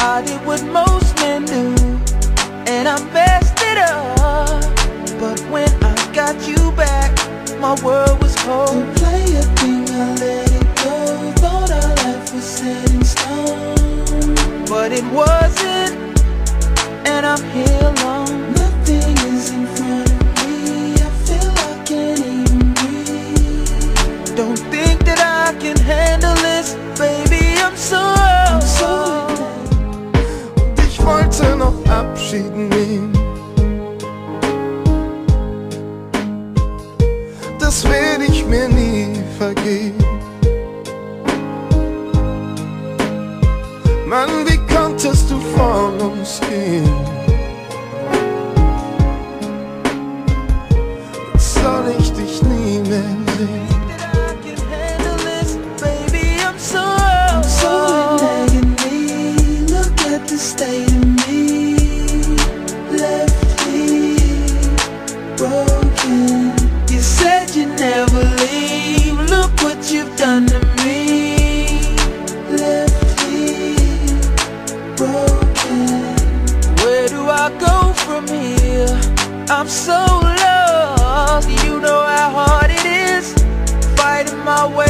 I did what most men do, and I messed it up. But when I got you back, my world was cold. Don't play a thing, I let it go. Thought our life was set in stone, but it wasn't, and I'm here alone. Nothing is in front of me, I feel I can't even breathe. Don't think that I can handle this, baby, I'm so Und ich wollte noch Abschied nehmen, das werd ich mir nie vergeben. Mann, wie konntest du von uns gehen? Jetzt soll ich dich nie mehr sehen. The state of me, left here broken. You said you'd never leave, look what you've done to me. Left here broken. Where do I go from here? I'm so lost. You know how hard it is fighting my way